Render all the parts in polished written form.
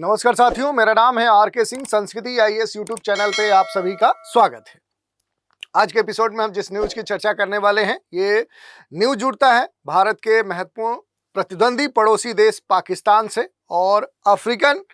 नमस्कार साथियों, मेरा नाम है आर.के. सिंह। संस्कृति आईएएस यूट्यूब चैनल पे आप सभी का स्वागत है। आज के एपिसोड में हम जिस न्यूज की चर्चा करने वाले हैं, ये न्यूज जुड़ता है भारत के महत्वपूर्ण प्रतिद्वंदी पड़ोसी देश पाकिस्तान से और अफ्रीकन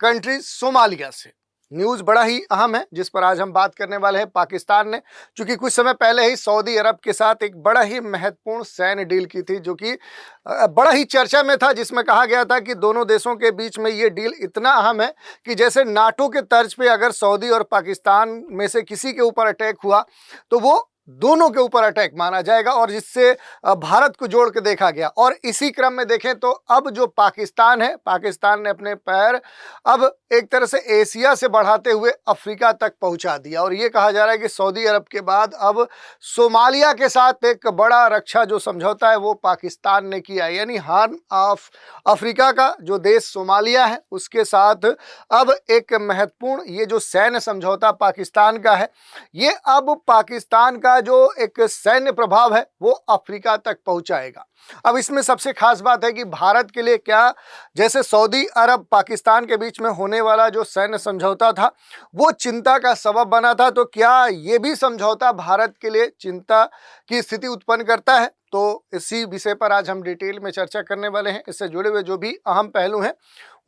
कंट्री सोमालिया से। न्यूज बड़ा ही अहम है जिस पर आज हम बात करने वाले हैं। पाकिस्तान ने चूंकि कुछ समय पहले ही सऊदी अरब के साथ एक बड़ा ही महत्वपूर्ण सैन्य डील की थी, जो कि बड़ा ही चर्चा में था, जिसमें कहा गया था कि दोनों देशों के बीच में ये डील इतना अहम है कि जैसे नाटो के तर्ज पे अगर सऊदी और पाकिस्तान में से किसी के ऊपर अटैक हुआ तो वो दोनों के ऊपर अटैक माना जाएगा, और जिससे भारत को जोड़ के देखा गया। और इसी क्रम में देखें तो अब जो पाकिस्तान है, पाकिस्तान ने अपने पैर अब एक तरह से एशिया से बढ़ाते हुए अफ्रीका तक पहुंचा दिया, और ये कहा जा रहा है कि सऊदी अरब के बाद अब सोमालिया के साथ एक बड़ा रक्षा जो समझौता है वो पाकिस्तान ने किया। यानी हॉर्न ऑफ अफ्रीका का जो देश सोमालिया है उसके साथ अब एक महत्वपूर्ण ये जो सैन्य समझौता पाकिस्तान का है, ये अब पाकिस्तान का जो एक सैन्य प्रभाव है वो अफ्रीका तक पहुंचाएगा। अब इसमें सबसे खास बात है कि भारत के लिए क्या, जैसे सऊदी अरब पाकिस्तान के बीच में होने वाला जो सैन्य समझौता था वो चिंता का सबब बना था, तो क्या ये भी समझौता भारत के लिए चिंता की स्थिति उत्पन्न करता है? तो इसी विषय पर आज हम डिटेल में चर्चा करने वाले हैं। इससे जुड़े हुए जो भी अहम पहलू हैं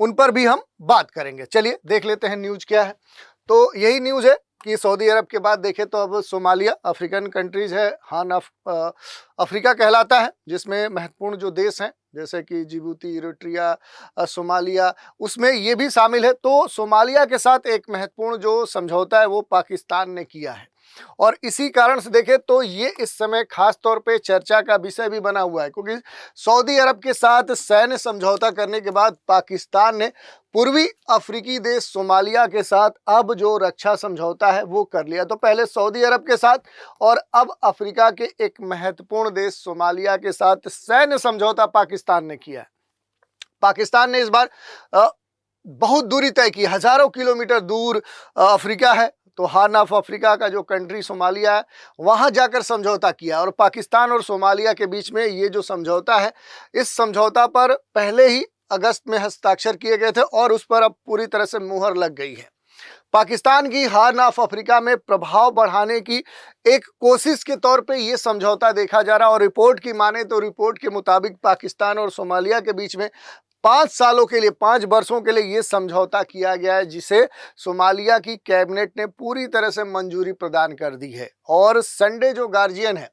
उन पर भी हम बात करेंगे। चलिए देख लेते हैं न्यूज क्या है। तो यही न्यूज है कि सऊदी अरब के बाद देखें तो अब सोमालिया अफ्रीकन कंट्रीज है, हॉर्न ऑफ अफ्रीका कहलाता है, जिसमें महत्वपूर्ण जो देश हैं जैसे कि जिबूती, इरिट्रिया, सोमालिया, उसमें ये भी शामिल है। तो सोमालिया के साथ एक महत्वपूर्ण जो समझौता है वो पाकिस्तान ने किया है, और इसी कारण से देखें तो ये इस समय खास तौर पे चर्चा का विषय भी बना हुआ है, क्योंकि सऊदी अरब के साथ सैन्य समझौता करने के बाद पाकिस्तान ने पूर्वी अफ्रीकी देश सोमालिया के साथ अब जो रक्षा समझौता है वो कर लिया। तो पहले सऊदी अरब के साथ और अब अफ्रीका के एक महत्वपूर्ण देश सोमालिया के साथ सैन्य समझौता पाकिस्तान ने किया है। पाकिस्तान ने इस बार बहुत दूरी तय की, हजारों किलोमीटर दूर अफ्रीका है, तो हॉर्न ऑफ अफ्रीका का जो कंट्री सोमालिया है वहां जाकर समझौता किया। और पाकिस्तान और सोमालिया के बीच में ये जो समझौता है, इस समझौता पर पहले ही अगस्त में हस्ताक्षर किए गए थे और उस पर अब पूरी तरह से मुहर लग गई है। पाकिस्तान की हॉर्न ऑफ अफ्रीका में प्रभाव बढ़ाने की एक कोशिश के तौर पे ये समझौता देखा जा रहा है, और रिपोर्ट की माने तो रिपोर्ट के मुताबिक पाकिस्तान और सोमालिया के बीच में 5 सालों के लिए, 5 वर्षों के लिए ये समझौता किया गया है, जिसे सोमालिया की कैबिनेट ने पूरी तरह से मंजूरी प्रदान कर दी है। और संडे जो गार्जियन है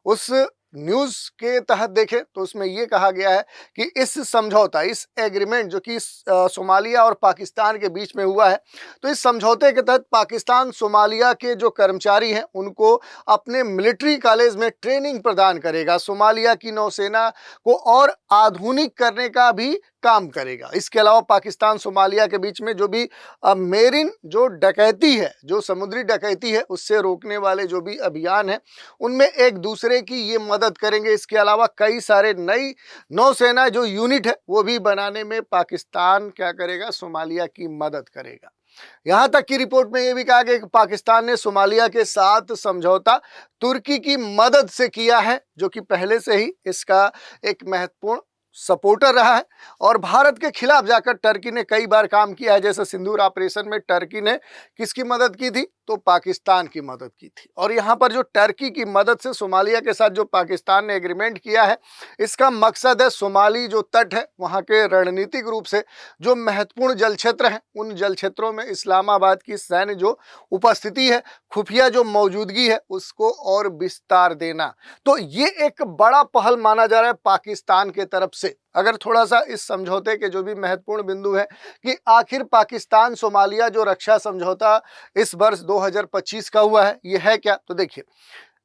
उस न्यूज के तहत देखें तो उसमें यह कहा गया है कि इस समझौता, इस एग्रीमेंट जो कि सोमालिया और पाकिस्तान के बीच में हुआ है, तो इस समझौते के तहत पाकिस्तान सोमालिया के जो कर्मचारी हैं उनको अपने मिलिट्री कॉलेज में ट्रेनिंग प्रदान करेगा, सोमालिया की नौसेना को और आधुनिक करने का भी काम करेगा। इसके अलावा पाकिस्तान सोमालिया के बीच में जो भी मेरिन जो डकैती है, जो समुद्री डकैती है, उससे रोकने वाले जो भी अभियान है उनमें एक दूसरे की ये मदद करेंगे। इसके अलावा कई सारे नई नौसेना जो यूनिट है वो भी बनाने में पाकिस्तान क्या करेगा, सोमालिया की मदद करेगा। यहां तक की रिपोर्ट में यह भी कहा गया कि पाकिस्तान ने सोमालिया के साथ समझौता तुर्की की मदद से किया है, जो कि पहले से ही इसका एक महत्वपूर्ण सपोर्टर रहा है। और भारत के खिलाफ जाकर टर्की ने कई बार काम किया है, जैसे सिंदूर ऑपरेशन में टर्की ने किसकी मदद की थी, तो पाकिस्तान की मदद की थी। और यहाँ पर जो टर्की की मदद से सोमालिया के साथ जो पाकिस्तान ने एग्रीमेंट किया है, इसका मकसद है सोमाली जो तट है वहाँ के रणनीतिक रूप से जो महत्वपूर्ण जल क्षेत्र हैं, उन जल क्षेत्रों में इस्लामाबाद की सैन्य जो उपस्थिति है, खुफिया जो मौजूदगी है, उसको और विस्तार देना। तो ये एक बड़ा पहल माना जा रहा है पाकिस्तान के तरफ से। अगर थोड़ा सा इस समझौते के जो भी महत्वपूर्ण बिंदु है कि आखिर पाकिस्तान सोमालिया जो रक्षा समझौता इस वर्ष 2025 का हुआ है, ये है क्या, तो देखिए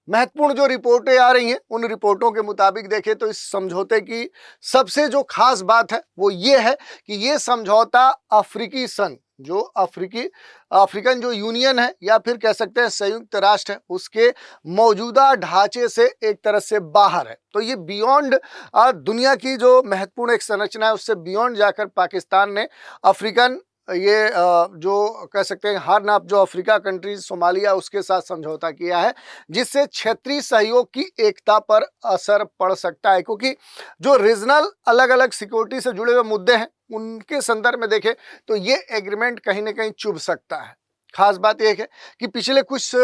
महत्वपूर्ण जो रिपोर्टें आ रही हैं उन रिपोर्टों के मुताबिक देखें तो इस समझौते की सबसे जो खास बात है वो ये है कि ये समझौता अफ्रीकी संघ, जो अफ्रीकन जो यूनियन है या फिर कह सकते हैं संयुक्त राष्ट्र है, उसके मौजूदा ढांचे से एक तरह से बाहर है। तो ये बियॉन्ड दुनिया की जो महत्वपूर्ण एक संरचना है उससे बियॉन्ड जाकर पाकिस्तान ने अफ्रीकन ये जो कह सकते हैं हॉर्न ऑफ जो अफ्रीका कंट्रीज सोमालिया उसके साथ समझौता किया है, जिससे क्षेत्रीय सहयोग की एकता पर असर पड़ सकता है, क्योंकि जो रीजनल अलग अलग सिक्योरिटी से जुड़े हुए मुद्दे हैं उनके संदर्भ में देखें तो ये एग्रीमेंट कहीं ना कहीं चुभ सकता है। खास बात यह है कि पिछले कुछ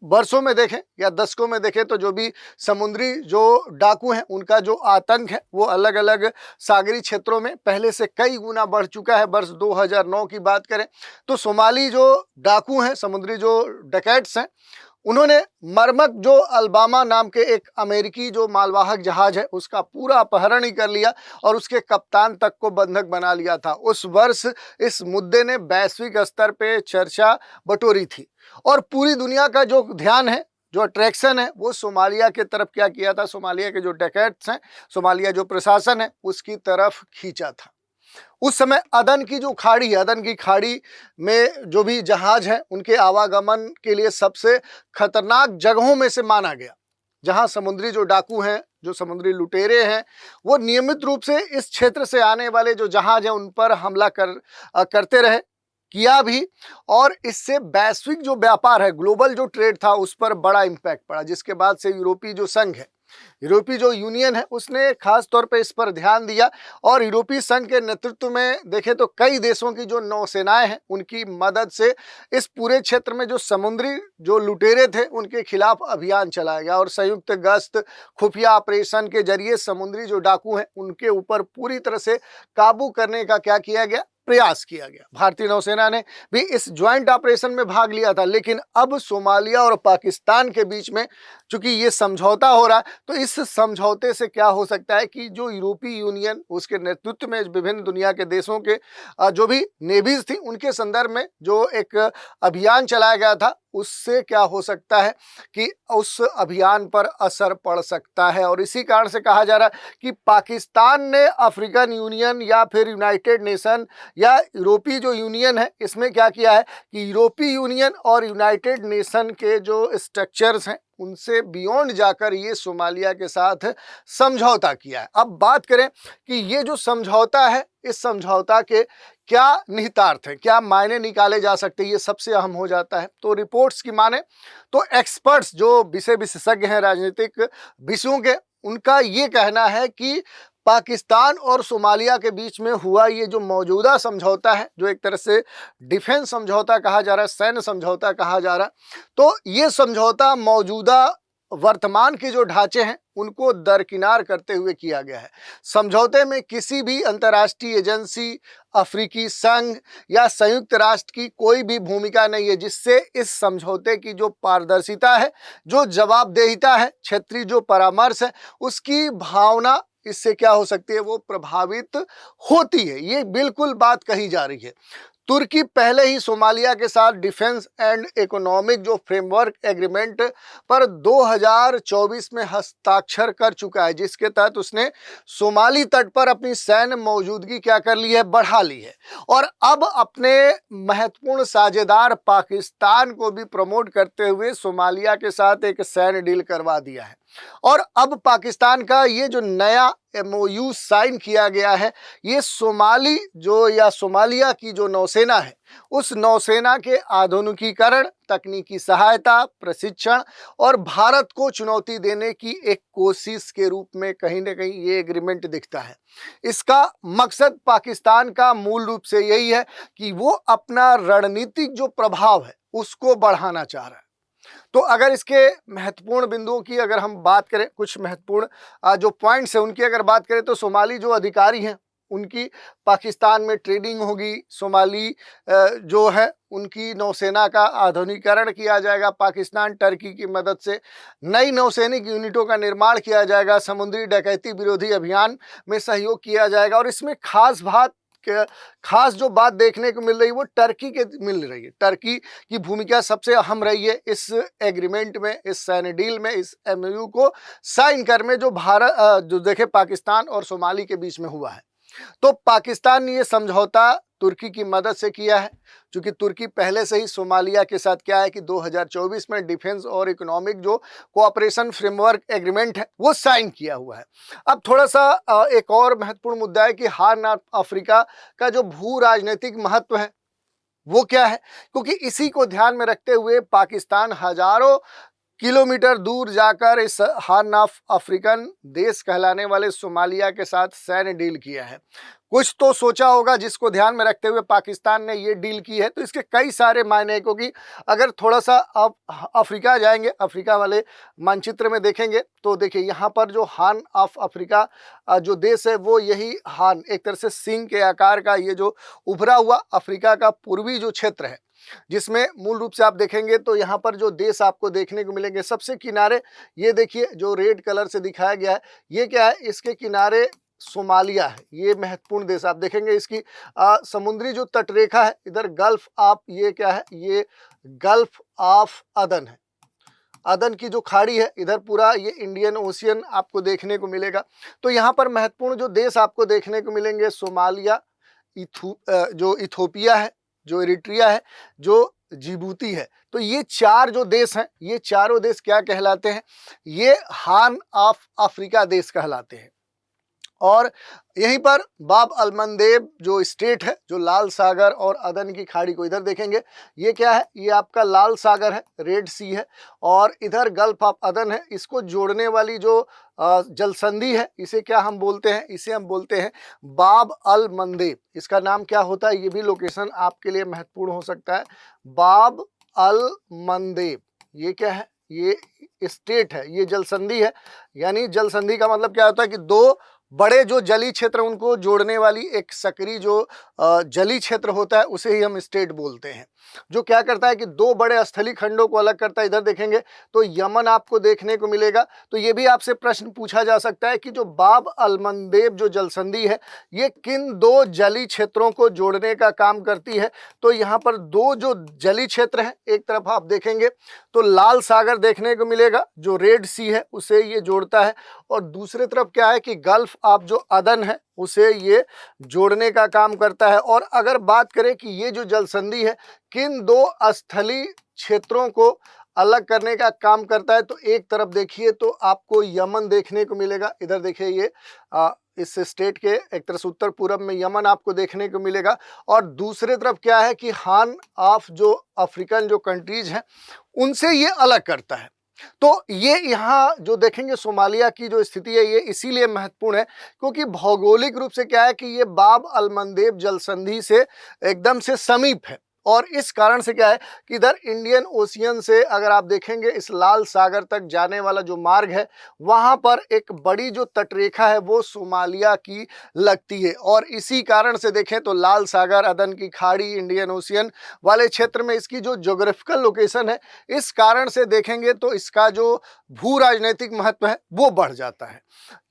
वर्षों में देखें या दशकों में देखें तो जो भी समुद्री जो डाकू हैं उनका जो आतंक है वो अलग अलग सागरी क्षेत्रों में पहले से कई गुना बढ़ चुका है। वर्ष 2009 की बात करें तो सोमाली जो डाकू हैं, समुद्री जो डकैट्स हैं, उन्होंने मरमक जो अल्बामा नाम के एक अमेरिकी जो मालवाहक जहाज है उसका पूरा अपहरण ही कर लिया और उसके कप्तान तक को बंधक बना लिया था। उस वर्ष इस मुद्दे ने वैश्विक स्तर पे चर्चा बटोरी थी और पूरी दुनिया का जो ध्यान है, जो अट्रैक्शन है, वो सोमालिया के तरफ क्या किया था, सोमालिया के जो डकैट्स हैं, सोमालिया जो प्रशासन है उसकी तरफ खींचा था। उस समय अदन की जो खाड़ी है, अदन की खाड़ी में जो भी जहाज है उनके आवागमन के लिए सबसे खतरनाक जगहों में से माना गया, जहां समुद्री जो डाकू हैं, जो समुद्री लुटेरे हैं, वो नियमित रूप से इस क्षेत्र से आने वाले जो जहाज हैं उन पर हमला करते रहे, किया भी, और इससे वैश्विक जो व्यापार है, ग्लोबल जो ट्रेड था, उस पर बड़ा इम्पैक्ट पड़ा। जिसके बाद से यूरोपीय जो संघ है, यूरोपीय जो यूनियन है, उसने खास तौर पे इस पर ध्यान दिया और यूरोपीय संघ के नेतृत्व में देखें तो कई देशों की जो नौसेनाएं हैं उनकी मदद से इस पूरे क्षेत्र में जो समुद्री जो लुटेरे थे उनके खिलाफ अभियान चलाया गया और संयुक्त गश्त खुफिया ऑपरेशन के जरिए समुद्री जो डाकू हैं उनके ऊपर पूरी तरह से काबू करने का क्या किया गया, प्रयास किया गया। भारतीय नौसेना ने भी इस ज्वाइंट ऑपरेशन में भाग लिया था। लेकिन अब सोमालिया और पाकिस्तान के बीच में चूंकि ये समझौता हो रहा है तो इस समझौते से क्या हो सकता है कि जो यूरोपीय यूनियन उसके नेतृत्व में विभिन्न दुनिया के देशों के जो भी नेवीज थी उनके संदर्भ में जो एक अभियान चलाया गया था, उससे क्या हो सकता है कि उस अभियान पर असर पड़ सकता है। और इसी कारण से कहा जा रहा है कि पाकिस्तान ने अफ्रीकन यूनियन या फिर यूनाइटेड नेशन या यूरोपीय जो यूनियन है इसमें क्या किया है कि यूरोपीय यूनियन और यूनाइटेड नेशन के जो स्ट्रक्चर्स हैं उनसे बियॉन्ड जाकर ये सोमालिया के साथ समझौता किया है। अब बात करें कि ये जो समझौता है, इस समझौता के क्या निहितार्थ हैं, क्या मायने निकाले जा सकते हैं, ये सबसे अहम हो जाता है। तो रिपोर्ट्स की माने तो एक्सपर्ट्स जो विषय विशेषज्ञ हैं राजनीतिक विषयों के, उनका ये कहना है कि पाकिस्तान और सोमालिया के बीच में हुआ ये जो मौजूदा समझौता है, जो एक तरह से डिफेंस समझौता कहा जा रहा है, सैन्य समझौता कहा जा रहा है, तो ये समझौता मौजूदा वर्तमान के जो ढांचे हैं उनको दरकिनार करते हुए किया गया है। समझौते में किसी भी अंतर्राष्ट्रीय एजेंसी, अफ्रीकी संघ या संयुक्त राष्ट्र की कोई भी भूमिका नहीं है, जिससे इस समझौते की जो पारदर्शिता है, जो जवाबदेहिता है, क्षेत्रीय जो परामर्श है, उसकी भावना इससे क्या हो सकती है, वो प्रभावित होती है। ये बिल्कुल बात कही जा रही है। तुर्की पहले ही सोमालिया के साथ डिफेंस एंड इकोनॉमिक जो फ्रेमवर्क एग्रीमेंट पर 2024 में हस्ताक्षर कर चुका है, जिसके तहत उसने सोमाली तट पर अपनी सैन्य मौजूदगी क्या कर ली है, बढ़ा ली है और अब अपने महत्वपूर्ण साझेदार पाकिस्तान को भी प्रमोट करते हुए सोमालिया के साथ एक सैन्य डील करवा दिया है। और अब पाकिस्तान का ये जो नया MOU साइन किया गया है, ये सोमाली जो या सोमालिया की जो नौसेना है उस नौसेना के आधुनिकीकरण, तकनीकी सहायता, प्रशिक्षण और भारत को चुनौती देने की एक कोशिश के रूप में कहीं ना कहीं ये एग्रीमेंट दिखता है। इसका मकसद पाकिस्तान का मूल रूप से यही है कि वो अपना रणनीतिक जो प्रभाव है उसको बढ़ाना चाह रहा है। तो अगर इसके महत्वपूर्ण बिंदुओं की अगर हम बात करें, कुछ महत्वपूर्ण जो पॉइंट्स हैं उनकी अगर बात करें तो सोमाली जो अधिकारी हैं उनकी पाकिस्तान में ट्रेनिंग होगी, सोमाली जो है उनकी नौसेना का आधुनिकीकरण किया जाएगा, पाकिस्तान टर्की की मदद से नई नौसैनिक यूनिटों का निर्माण किया जाएगा, समुद्री डकैती विरोधी अभियान में सहयोग किया जाएगा और इसमें खास जो बात देखने को मिल रही है वो टर्की के मिल रही है। टर्की की भूमिका सबसे अहम रही है इस एग्रीमेंट में, इस सैन्य डील में, इस MOU को साइन कर में जो भारत जो देखे पाकिस्तान और सोमाली के बीच में हुआ है। तो पाकिस्तान ने ये समझौता तुर्की की मदद से किया है, क्योंकि तुर्की पहले से ही सोमालिया के साथ क्या है कि 2024 में डिफेंस और इकोनॉमिक जो कोऑपरेशन फ्रेमवर्क एग्रीमेंट है वो साइन किया हुआ है। अब थोड़ा सा एक और महत्वपूर्ण मुद्दा है कि हॉर्न ऑफ अफ्रीका का जो भू राजनीतिक महत्व है वो क्या है, क्योंकि इसी को ध्यान में रखते हुए पाकिस्तान हजारों किलोमीटर दूर जाकर इस हॉर्न ऑफ अफ्रीकन देश कहलाने वाले सोमालिया के साथ सैन्य डील किया है। कुछ तो सोचा होगा जिसको ध्यान में रखते हुए पाकिस्तान ने ये डील की है। तो इसके कई सारे मायने हैं, क्योंकि अगर थोड़ा सा आप अफ्रीका जाएंगे, अफ्रीका वाले मानचित्र में देखेंगे तो देखिए यहाँ पर जो हार्न ऑफ अफ्रीका जो देश है वो यही हार्न, एक तरह से सिंह के आकार का ये जो उभरा हुआ अफ्रीका का पूर्वी जो क्षेत्र है, जिसमें मूल रूप से आप देखेंगे तो यहाँ पर जो देश आपको देखने को मिलेंगे सबसे किनारे, ये देखिए जो रेड कलर से दिखाया गया है, ये क्या है, इसके किनारे सोमालिया है। ये महत्वपूर्ण देश आप देखेंगे, इसकी समुद्री जो तटरेखा है इधर गल्फ ऑफ, ये क्या है, ये गल्फ ऑफ अदन है, अदन की जो खाड़ी है, इधर पूरा ये इंडियन ओशियन आपको देखने को मिलेगा। तो यहाँ पर महत्वपूर्ण जो देश आपको देखने को मिलेंगे, सोमालिया, जो इथोपिया है, जो इरिट्रिया है, जो जिबूती है। तो ये चार जो देश हैं, ये चारों देश क्या कहलाते हैं, ये हार्न ऑफ अफ्रीका देश कहलाते हैं। और यहीं पर बाब अल मंदेब जो स्टेट है, जो लाल सागर और अदन की खाड़ी को इधर देखेंगे, ये क्या है, ये आपका लाल सागर है, रेड सी है, और इधर गल्फ ऑफ अदन है। इसको जोड़ने वाली जो जल संधि है, इसे क्या हम बोलते हैं, इसे हम बोलते हैं बाब अल मंदेब। इसका नाम क्या होता है, ये भी लोकेशन आपके लिए महत्वपूर्ण हो सकता है। बाब अल मंदेब, ये क्या है, ये स्टेट है, ये जल संधि है। यानी जल संधि का मतलब क्या होता है कि दो बड़े जो जली क्षेत्र उनको जोड़ने वाली एक सक्रिय जो जली क्षेत्र होता है उसे ही हम स्टेट बोलते हैं, जो क्या करता है कि दो बड़े स्थलीय खंडों को अलग करता है। इधर देखेंगे तो यमन आपको देखने को मिलेगा। तो ये भी आपसे प्रश्न पूछा जा सकता है कि जो बाब अल मंदेब जो जलसंधि है, ये किन दो जली क्षेत्रों को जोड़ने का काम करती है। तो यहाँ पर दो जो जली क्षेत्र हैं, एक तरफ आप देखेंगे तो लाल सागर देखने को मिलेगा, जो रेड सी है उसे ये जोड़ता है, और दूसरी तरफ क्या है कि गल्फ ऑफ जो अदन है उसे ये जोड़ने का काम करता है। और अगर बात करें कि ये जो जलसंधि है किन दो स्थलीय क्षेत्रों को अलग करने का काम करता है, तो एक तरफ देखिए तो आपको यमन देखने को मिलेगा। इधर देखिए ये इस स्टेट के एक तरह से उत्तर पूर्व में यमन आपको देखने को मिलेगा, और दूसरे तरफ क्या है कि हार्न ऑफ जो अफ्रीकन जो कंट्रीज हैं उनसे ये अलग करता है। तो ये यहाँ जो देखेंगे सोमालिया की जो स्थिति है, ये इसीलिए महत्वपूर्ण है क्योंकि भौगोलिक रूप से क्या है कि ये बाब अल मंदेब जलसंधि से एकदम से समीप है। और इस कारण से क्या है कि इधर इंडियन ओशियन से अगर आप देखेंगे इस लाल सागर तक जाने वाला जो मार्ग है, वहां पर एक बड़ी जो तटरेखा है वो सोमालिया की लगती है। और इसी कारण से देखें तो लाल सागर, अदन की खाड़ी, इंडियन ओशियन वाले क्षेत्र में इसकी जो ज्योग्राफिकल लोकेशन है, इस कारण से देखेंगे तो इसका जो भू राजनीतिक महत्व है वो बढ़ जाता है।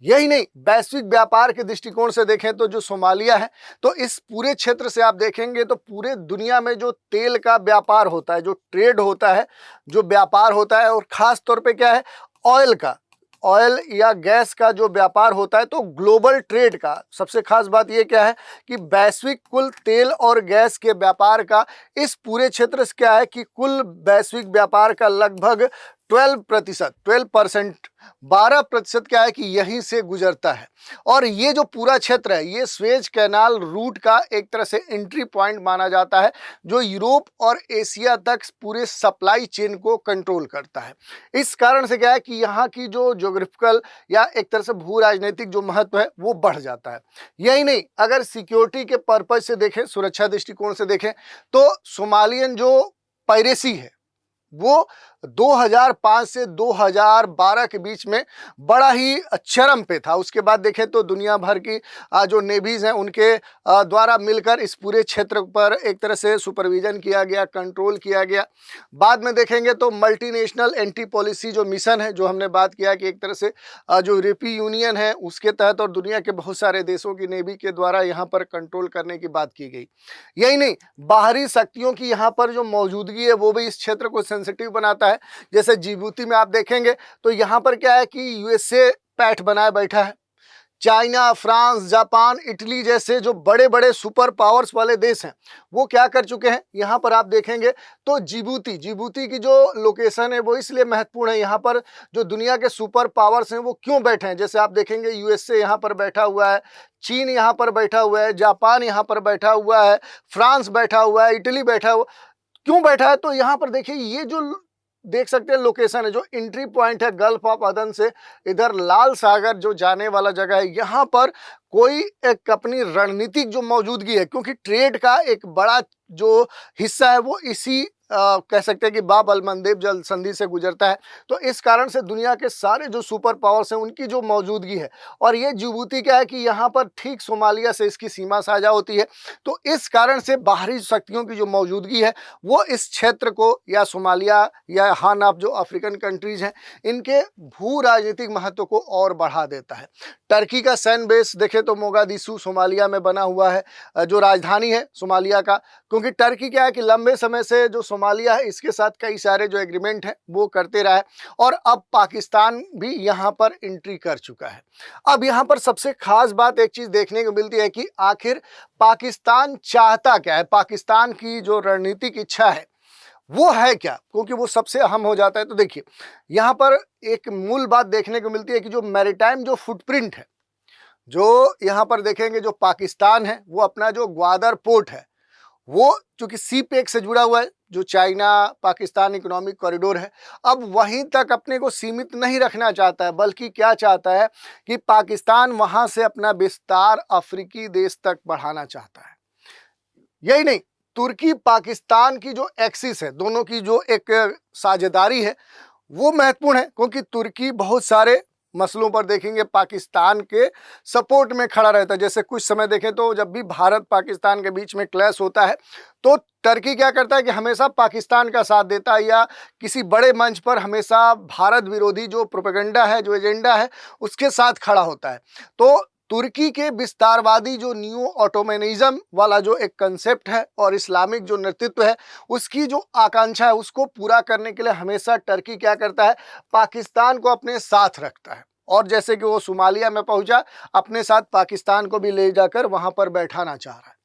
यही नहीं, वैश्विक व्यापार के दृष्टिकोण से देखें तो जो सोमालिया है, तो इस पूरे क्षेत्र से आप देखेंगे तो पूरे दुनिया में जो तेल का व्यापार होता है, जो ट्रेड होता है, जो व्यापार होता है, और खास तौर पे क्या है ऑयल का, ऑयल या गैस का जो व्यापार होता है, तो ग्लोबल ट्रेड का सबसे खास बात ये क्या है कि वैश्विक कुल तेल और गैस के व्यापार का इस पूरे क्षेत्र से क्या है कि कुल वैश्विक व्यापार का लगभग 12% 12% क्या है कि यहीं से गुजरता है। और ये जो पूरा क्षेत्र है ये स्वेज कैनाल रूट का एक तरह से एंट्री पॉइंट माना जाता है, जो यूरोप और एशिया तक पूरे सप्लाई चेन को कंट्रोल करता है। इस कारण से क्या है कि यहाँ की जो ज्योग्राफिकल या एक तरह से भू राजनीतिक जो महत्व है वो बढ़ जाता है। यही नहीं, अगर सिक्योरिटी के पर्पज से देखें, सुरक्षा दृष्टिकोण से देखें, तो सोमालियन जो पायरेसी है वो 2005 से 2012 के बीच में बड़ा ही चरम पे था। उसके बाद देखें तो दुनिया भर की जो नेवीज हैं उनके द्वारा मिलकर इस पूरे क्षेत्र पर एक तरह से सुपरविजन किया गया, कंट्रोल किया गया। बाद में देखेंगे तो मल्टीनेशनल एंटी पॉलिसी जो मिशन है, जो हमने बात किया कि एक तरह से जो यूरोपीय यूनियन है उसके तहत और दुनिया के बहुत सारे देशों की नेवी के द्वारा यहाँ पर कंट्रोल करने की बात की गई। यही नहीं, बाहरी शक्तियों की यहाँ पर जो मौजूदगी है वो भी इस क्षेत्र को सेंसिटिव बनाता है। जैसे जिबूती में आप देखेंगे तो यहाँ पर क्या है कि यूएसए पैठ बनाए बैठा है, चाइना, फ्रांस, जापान, इटली जैसे जो बड़े बड़े सुपर पावर्स वाले देश हैं वो क्या कर चुके हैं। यहाँ पर आप देखेंगे तो जिबूती की जो लोकेशन है वो इसलिए महत्वपूर्ण है, यहाँ पर जो दुनिया के सुपर पावर्स हैं वो क्यों बैठे हैं। जैसे आप देखेंगे यूएसए यहाँ पर बैठा हुआ है, चीन यहाँ पर बैठा हुआ है, जापान यहाँ पर बैठा हुआ है, फ्रांस बैठा हुआ है, इटली बैठा हुआ। क्यों बैठा है, तो यहाँ पर देखिए ये जो देख सकते हैं लोकेशन है, जो एंट्री पॉइंट है गल्फ ऑफ अदन से इधर लाल सागर जो जाने वाला जगह है, यहाँ पर कोई एक अपनी रणनीतिक जो मौजूदगी है, क्योंकि ट्रेड का एक बड़ा जो हिस्सा है वो इसी कह सकते हैं कि बाब अल मंदेब जल संधि से गुजरता है। तो इस कारण से दुनिया के सारे जो सुपर पावर्स हैं उनकी जो मौजूदगी है, और ये जिबूती क्या है कि यहाँ पर ठीक सोमालिया से इसकी सीमा साझा होती है। तो इस कारण से बाहरी शक्तियों की जो मौजूदगी है वो इस क्षेत्र को, या सोमालिया या हार्न ऑफ जो अफ्रीकन कंट्रीज हैं, इनके भू राजनीतिक महत्व को और बढ़ा देता है। टर्की का सैन्य बेस देखें तो मोगादिशु सोमालिया में बना हुआ है, जो राजधानी है सोमालिया का, क्योंकि टर्की क्या है कि लंबे समय से जो सोमालिया है इसके साथ कई सारे जो एग्रीमेंट हैं वो करते रहा है, और अब पाकिस्तान भी यहाँ पर एंट्री कर चुका है। अब यहाँ पर सबसे खास बात एक चीज देखने को मिलती है कि आखिर पाकिस्तान चाहता क्या है, पाकिस्तान की जो रणनीतिक इच्छा है वो है क्या, क्योंकि वो सबसे अहम हो जाता है। तो देखिए यहाँ पर एक मूल बात देखने को मिलती है कि जो मैरीटाइम जो फुटप्रिंट है, जो यहाँ पर देखेंगे जो पाकिस्तान है वो अपना जो ग्वादर पोर्ट है वो चूंकि सी पेक से जुड़ा हुआ है, जो चाइना पाकिस्तान इकोनॉमिक कॉरिडोर है, अब वहीं तक अपने को सीमित नहीं रखना चाहता है, बल्कि क्या चाहता है कि पाकिस्तान वहां से अपना विस्तार अफ्रीकी देश तक बढ़ाना चाहता है। यही नहीं, तुर्की पाकिस्तान की जो एक्सिस है, दोनों की जो एक साझेदारी है वो महत्वपूर्ण है, क्योंकि तुर्की बहुत सारे मसलों पर देखेंगे पाकिस्तान के सपोर्ट में खड़ा रहता है। जैसे कुछ समय देखें तो जब भी भारत पाकिस्तान के बीच में क्लैश होता है तो टर्की क्या करता है कि हमेशा पाकिस्तान का साथ देता है, या किसी बड़े मंच पर हमेशा भारत विरोधी जो प्रोपेगेंडा है, जो एजेंडा है, उसके साथ खड़ा होता है। तो तुर्की के विस्तारवादी जो न्यू ऑटोमेनिज्म वाला जो एक कंसेप्ट है और इस्लामिक जो नेतृत्व है उसकी जो आकांक्षा है उसको पूरा करने के लिए हमेशा टर्की क्या करता है, पाकिस्तान को अपने साथ रखता है। और जैसे कि वो सोमालिया में पहुंचा, अपने साथ पाकिस्तान को भी ले जाकर वहां पर बैठाना चाह रहा है।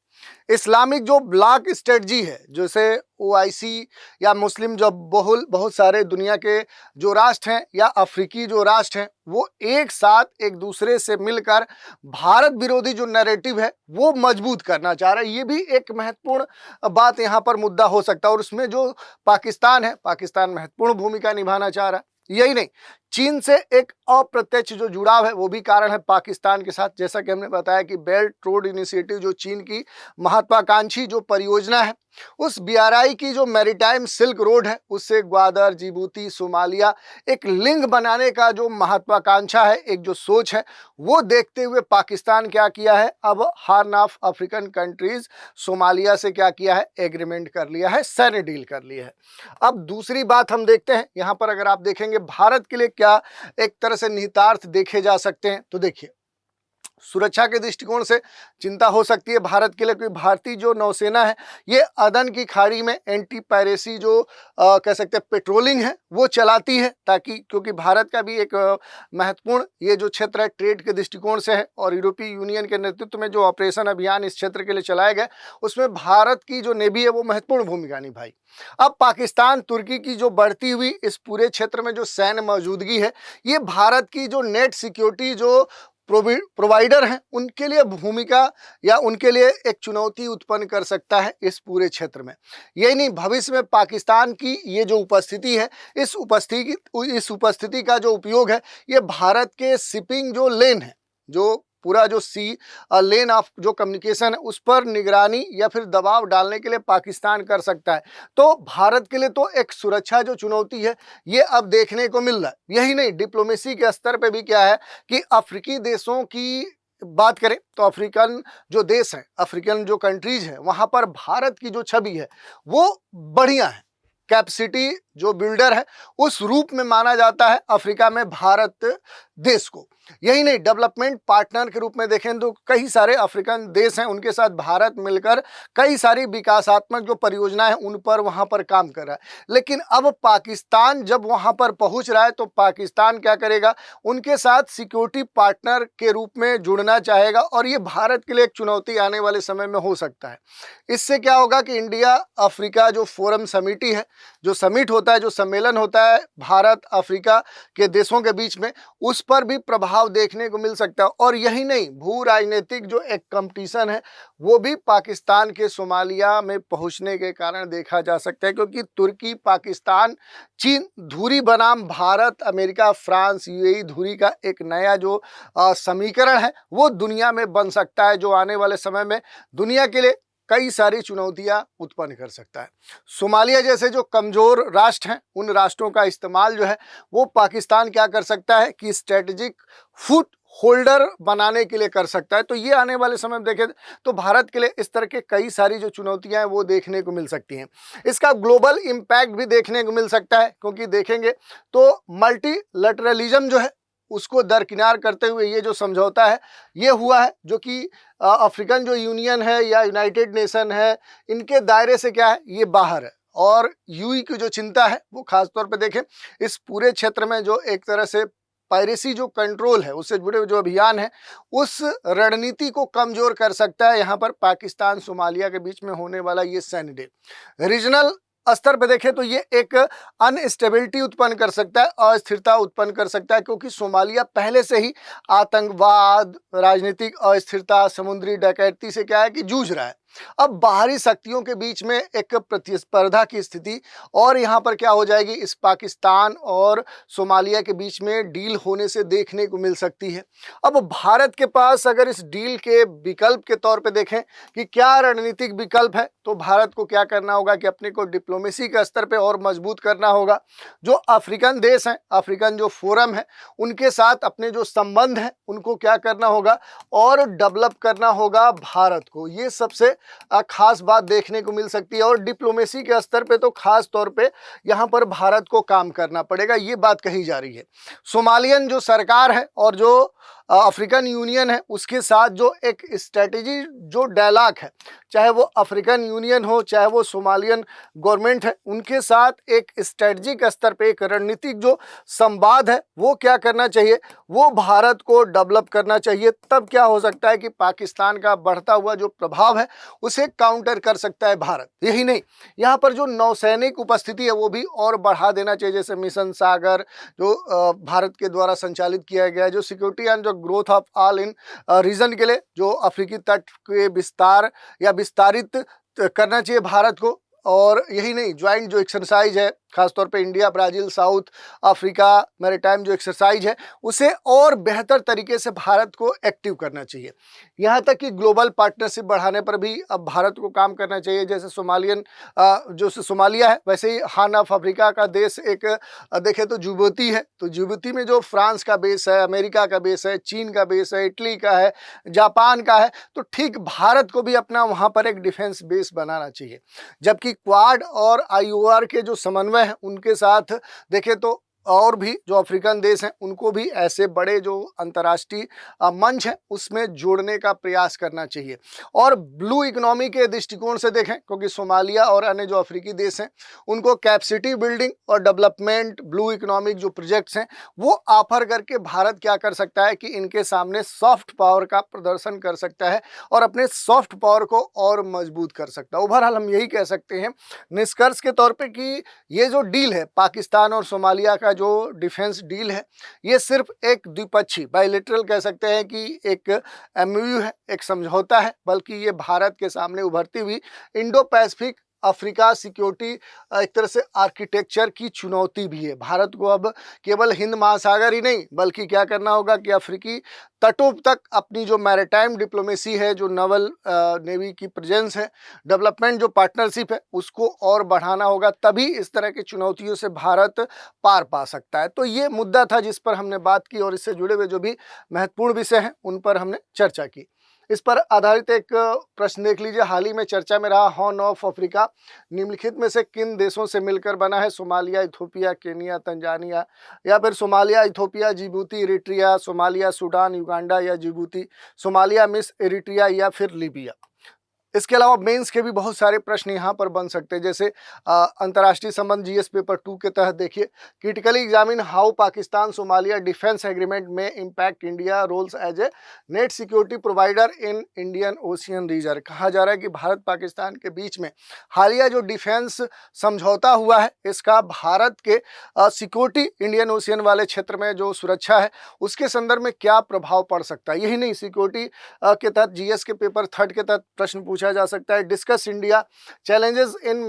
इस्लामिक जो ब्लॉक स्ट्रेटजी है, जैसे ओआईसी या मुस्लिम जो बहुत सारे दुनिया के जो राष्ट्र हैं या अफ्रीकी जो राष्ट्र हैं, वो एक साथ एक दूसरे से मिलकर भारत विरोधी जो नैरेटिव है वो मजबूत करना चाह रहा है। ये भी एक महत्वपूर्ण बात यहाँ पर मुद्दा हो सकता है, और उसमें जो पाकिस्तान है, पाकिस्तान महत्वपूर्ण भूमिका निभाना चाह रहा है। यही नहीं, चीन से एक अप्रत्यक्ष जो जुड़ाव है वो भी कारण है पाकिस्तान के साथ। जैसा कि हमने बताया कि बेल्ट रोड इनिशिएटिव जो चीन की महत्वाकांक्षी जो परियोजना है, उस बीआरआई की जो मैरीटाइम सिल्क रोड है उससे ग्वादर, जिबूती, सोमालिया एक लिंक बनाने का जो महत्वाकांक्षा है, एक जो सोच है, वो देखते हुए पाकिस्तान क्या किया है, अब horn of African countries Somalia से क्या किया है, एग्रीमेंट कर लिया है, सैन्य डील कर लिया है। अब दूसरी बात हम देखते हैं यहाँ पर, अगर आप देखेंगे भारत के लिए क्या एक तरह से निहितार्थ देखे जा सकते हैं, तो देखिए सुरक्षा के दृष्टिकोण से चिंता हो सकती है भारत के लिए, क्योंकि भारतीय जो नौसेना है ये अदन की खाड़ी में एंटी पायरेसी जो कह सकते हैं पेट्रोलिंग है वो चलाती है, ताकि क्योंकि भारत का भी एक महत्वपूर्ण ये जो क्षेत्र है ट्रेड के दृष्टिकोण से है, और यूरोपीय यूनियन के नेतृत्व में जो ऑपरेशन अभियान इस क्षेत्र के लिए चलाया गया उसमें भारत की जो नेवी है वो महत्वपूर्ण भूमिका निभाई। अब पाकिस्तान तुर्की की जो बढ़ती हुई इस पूरे क्षेत्र में जो सैन्य मौजूदगी है, ये भारत की जो नेट सिक्योरिटी जो प्रोवाइडर हैं उनके लिए भूमिका या उनके लिए एक चुनौती उत्पन्न कर सकता है इस पूरे क्षेत्र में। यही नहीं, भविष्य में पाकिस्तान की ये जो उपस्थिति है, इस उपस्थिति का जो उपयोग है ये भारत के शिपिंग जो लेन है, जो पूरा जो सी लेन ऑफ जो कम्युनिकेशन है उस पर निगरानी या फिर दबाव डालने के लिए पाकिस्तान कर सकता है। तो भारत के लिए तो एक सुरक्षा जो चुनौती है ये अब देखने को मिल रहा है। यही नहीं, डिप्लोमेसी के स्तर पे भी क्या है कि अफ्रीकी देशों की बात करें तो अफ्रीकन जो देश हैं, अफ्रीकन जो कंट्रीज हैं, वहां पर भारत की जो छवि है वो बढ़िया है। कैपेसिटी जो बिल्डर है उस रूप में माना जाता है अफ्रीका में भारत देश को। यही नहीं, डेवलपमेंट पार्टनर के रूप में देखें तो कई सारे अफ्रीकन देश हैं, उनके साथ भारत मिलकर कई सारी विकासात्मक जो परियोजनाएं हैं उन पर वहां पर काम कर रहा है। लेकिन अब पाकिस्तान जब वहां पर पहुंच रहा है तो पाकिस्तान क्या करेगा, उनके साथ सिक्योरिटी पार्टनर के रूप में जुड़ना चाहेगा, और ये भारत के लिए एक चुनौती आने वाले समय में हो सकता है। इससे क्या होगा कि इंडिया अफ्रीका जो फोरम समिटी है, जो समिट होता है, जो सम्मेलन होता है भारत अफ्रीका के देशों के बीच में, उस पर भी प्रभाव प्रभाव देखने को मिल सकता है। और यही नहीं, भू राजनीतिक जो एक कंपटीशन है वो भी पाकिस्तान के सोमालिया में पहुंचने के कारण देखा जा सकता है, क्योंकि तुर्की, पाकिस्तान, चीन धुरी बनाम भारत, अमेरिका, फ्रांस, यूएई धुरी का एक नया जो समीकरण है वो दुनिया में बन सकता है, जो आने वाले समय में दुनिया के लिए कई सारी चुनौतियां उत्पन्न कर सकता है। सोमालिया जैसे जो कमजोर राष्ट्र हैं, उन राष्ट्रों का इस्तेमाल जो है वो पाकिस्तान क्या कर सकता है कि स्ट्रेटेजिक फुट होल्डर बनाने के लिए कर सकता है। तो ये आने वाले समय में देखें तो भारत के लिए इस तरह के कई सारी जो चुनौतियां हैं वो देखने को मिल सकती हैं। इसका ग्लोबल इम्पैक्ट भी देखने को मिल सकता है, क्योंकि देखेंगे तो मल्टीलैटरलिज्म जो है उसको दरकिनार करते हुए ये जो समझौता है ये हुआ है, जो कि अफ्रीकन जो यूनियन है या यूनाइटेड नेशन है, इनके दायरे से क्या है ये बाहर है। और यूई की जो चिंता है वो खासतौर पे देखें इस पूरे क्षेत्र में जो एक तरह से पायरेसी जो कंट्रोल है उससे जुड़े हुए जो अभियान है उस रणनीति को कमजोर कर सकता है यहाँ पर पाकिस्तान सोमालिया के बीच में होने वाला ये सैन्य डील। रीजनल स्तर पे देखें तो ये एक अनस्टेबिलिटी उत्पन्न कर सकता है, अस्थिरता उत्पन्न कर सकता है, क्योंकि सोमालिया पहले से ही आतंकवाद, राजनीतिक अस्थिरता, समुद्री डकैती से क्या है कि जूझ रहा है। अब बाहरी शक्तियों के बीच में एक प्रतिस्पर्धा की स्थिति और यहाँ पर क्या हो जाएगी, इस पाकिस्तान और सोमालिया के बीच में डील होने से देखने को मिल सकती है। अब भारत के पास अगर इस डील के विकल्प के तौर पे देखें कि क्या रणनीतिक विकल्प है, तो भारत को क्या करना होगा कि अपने को डिप्लोमेसी के स्तर पे और मजबूत करना होगा। जो अफ्रीकन देश हैं, अफ्रीकन जो फोरम है, उनके साथ अपने जो संबंध हैं उनको क्या करना होगा और डेवलप करना होगा भारत को। ये सबसे खास बात देखने को मिल सकती है। और डिप्लोमेसी के स्तर पे तो खास तौर पे यहाँ पर भारत को काम करना पड़ेगा, ये बात कही जा रही है। सोमालियन जो सरकार है और जो अफ्रीकन यूनियन है उसके साथ जो एक स्ट्रेटेजी जो डायलॉग है, चाहे वो अफ्रीकन यूनियन हो चाहे वो सोमालियन गवर्नमेंट है, उनके साथ एक स्ट्रेटजिक स्तर पे एक रणनीतिक जो संवाद है वो क्या करना चाहिए, वो भारत को डेवलप करना चाहिए। तब क्या हो सकता है कि पाकिस्तान का बढ़ता हुआ जो प्रभाव है उसे काउंटर कर सकता है भारत। यही नहीं, यहाँ पर जो नौसैनिक उपस्थिति है वो भी और बढ़ा देना चाहिए, जैसे मिशन सागर जो भारत के द्वारा संचालित किया गया है, जो सिक्योरिटी एंड जो growth of all in region के लिए जो अफ्रीकी तट के विस्तार या विस्तारित करना चाहिए भारत को। और यही नहीं, ज्वाइंट जो एक्सरसाइज है खासतौर पे India, Brazil, south Africa maritime जो एक्सरसाइज है उसे और बेहतर तरीके से भारत को एक्टिव करना चाहिए। यहाँ तक कि ग्लोबल पार्टनरशिप बढ़ाने पर भी अब भारत को काम करना चाहिए। जैसे सोमालियन जो सोमालिया है, वैसे ही हार्न ऑफ अफ्रीका का देश एक देखें तो जिबूती है। तो जिबूती में जो फ्रांस का बेस है, अमेरिका का बेस है, चीन का बेस है, इटली का है, जापान का है, तो ठीक भारत को भी अपना वहाँ पर एक डिफेंस बेस बनाना चाहिए। जबकि क्वाड और IOR के जो समन्वय है उनके साथ देखें तो और भी जो अफ्रीकन देश हैं उनको भी ऐसे बड़े जो अंतर्राष्ट्रीय मंच है उसमें जोड़ने का प्रयास करना चाहिए। और ब्लू इकोनॉमी के दृष्टिकोण से देखें, क्योंकि सोमालिया और अन्य जो अफ्रीकी देश हैं उनको कैपेसिटी बिल्डिंग और डेवलपमेंट ब्लू इकोनॉमिक जो प्रोजेक्ट्स हैं वो ऑफर करके भारत क्या कर सकता है कि इनके सामने सॉफ्ट पावर का प्रदर्शन कर सकता है और अपने सॉफ्ट पावर को और मजबूत कर सकता है। ओवरऑल हम यही कह सकते हैं निष्कर्ष के तौर पे कि ये जो डील है पाकिस्तान और सोमालिया का जो डिफेंस डील है ये सिर्फ एक द्विपक्षीय बायलैटरल कह सकते हैं कि एक MOU है, एक समझौता है, बल्कि ये भारत के सामने उभरती हुई इंडो पैसिफिक अफ्रीका सिक्योरिटी एक तरह से आर्किटेक्चर की चुनौती भी है। भारत को अब केवल हिंद महासागर ही नहीं बल्कि क्या करना होगा कि अफ्रीकी तटों तक अपनी जो मैरीटाइम डिप्लोमेसी है, जो नवल नेवी की प्रेजेंस है, डेवलपमेंट जो पार्टनरशिप है उसको और बढ़ाना होगा। तभी इस तरह की चुनौतियों से भारत पार पा सकता है। तो ये मुद्दा था जिस पर हमने बात की और इससे जुड़े हुए जो भी महत्वपूर्ण विषय हैं उन पर हमने चर्चा की। इस पर आधारित एक प्रश्न देख लीजिए। हाल ही में चर्चा में रहा हॉर्न ऑफ अफ्रीका निम्नलिखित में से किन देशों से मिलकर बना है? सोमालिया, इथोपिया, केनिया, तंजानिया, या फिर Somalia, Ethiopia, Djibouti, Eritrea, Somalia, Sudan, Uganda या जिबूती, सोमालिया, मिस्र, इरिट्रिया या फिर लीबिया। इसके अलावा मेंस के भी बहुत सारे प्रश्न यहाँ पर बन सकते हैं, जैसे अंतर्राष्ट्रीय संबंध जीएस पेपर 2 के तहत देखिए, critically examine how Pakistan Somalia defence agreement में impact India roles as a net security provider in Indian ocean region. कहा जा रहा है कि भारत पाकिस्तान के बीच में हालिया जो डिफेंस समझौता हुआ है, इसका भारत के सिक्योरिटी इंडियन ओशियन वाले क्षेत्र में जो सुरक्षा है उसके संदर्भ में क्या प्रभाव पड़ सकता है। यही नहीं, सिक्योरिटी के तहत जीएस के पेपर 3 के तहत प्रश्न पूछा जा सकता है। Discuss India challenges in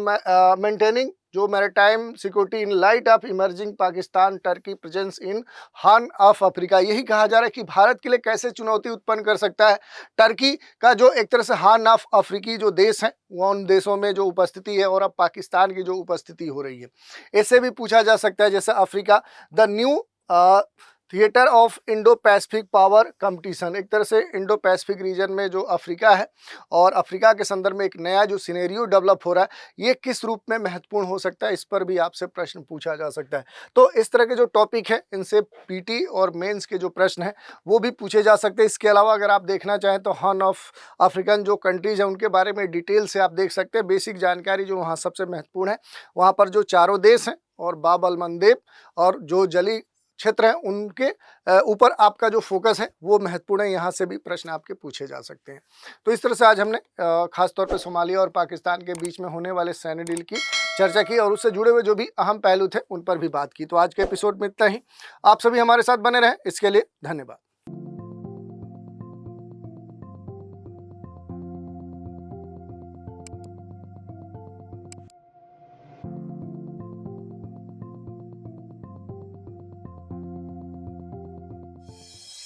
maintaining जो maritime security in light of emerging Pakistan Turkey presence in Horn of Africa. यही कहा जा रहा है कि भारत के लिए कैसे चुनौती उत्पन्न कर सकता है टर्की का जो एक तरह से हॉर्न ऑफ अफ्रीकी जो देश हैं, वो उन देशों में जो उपस्थिति है और अब पाकिस्तान की जो उपस्थिति हो रही है, इससे भी पूछा जा सकता है। जैसे Africa the new theatre of Indo Pacific power competition, एक तरह से इंडो पैसिफिक रीजन में जो अफ्रीका है और अफ्रीका के संदर्भ में एक नया जो सिनेरियो डेवलप हो रहा है, ये किस रूप में महत्वपूर्ण हो सकता है, इस पर भी आपसे प्रश्न पूछा जा सकता है। तो इस तरह के जो टॉपिक है, इनसे पीटी और मेंस के जो प्रश्न हैं वो भी पूछे जा सकते हैं। इसके अलावा अगर आप देखना चाहें तो हॉर्न ऑफ अफ्रीकन जो कंट्रीज हैं उनके बारे में डिटेल से आप देख सकते हैं। बेसिक जानकारी जो वहाँ सबसे महत्वपूर्ण है, वहाँ पर जो चारों देश हैं और बाब अल मंदेब और जो जली क्षेत्र हैं उनके ऊपर आपका जो फोकस है वो महत्वपूर्ण है। यहाँ से भी प्रश्न आपके पूछे जा सकते हैं। तो इस तरह से आज हमने खासतौर पर सोमालिया और पाकिस्तान के बीच में होने वाले सैन्य डील की चर्चा की और उससे जुड़े हुए जो भी अहम पहलू थे उन पर भी बात की। तो आज के एपिसोड में इतना ही। आप सभी हमारे साथ बने रहें, इसके लिए धन्यवाद।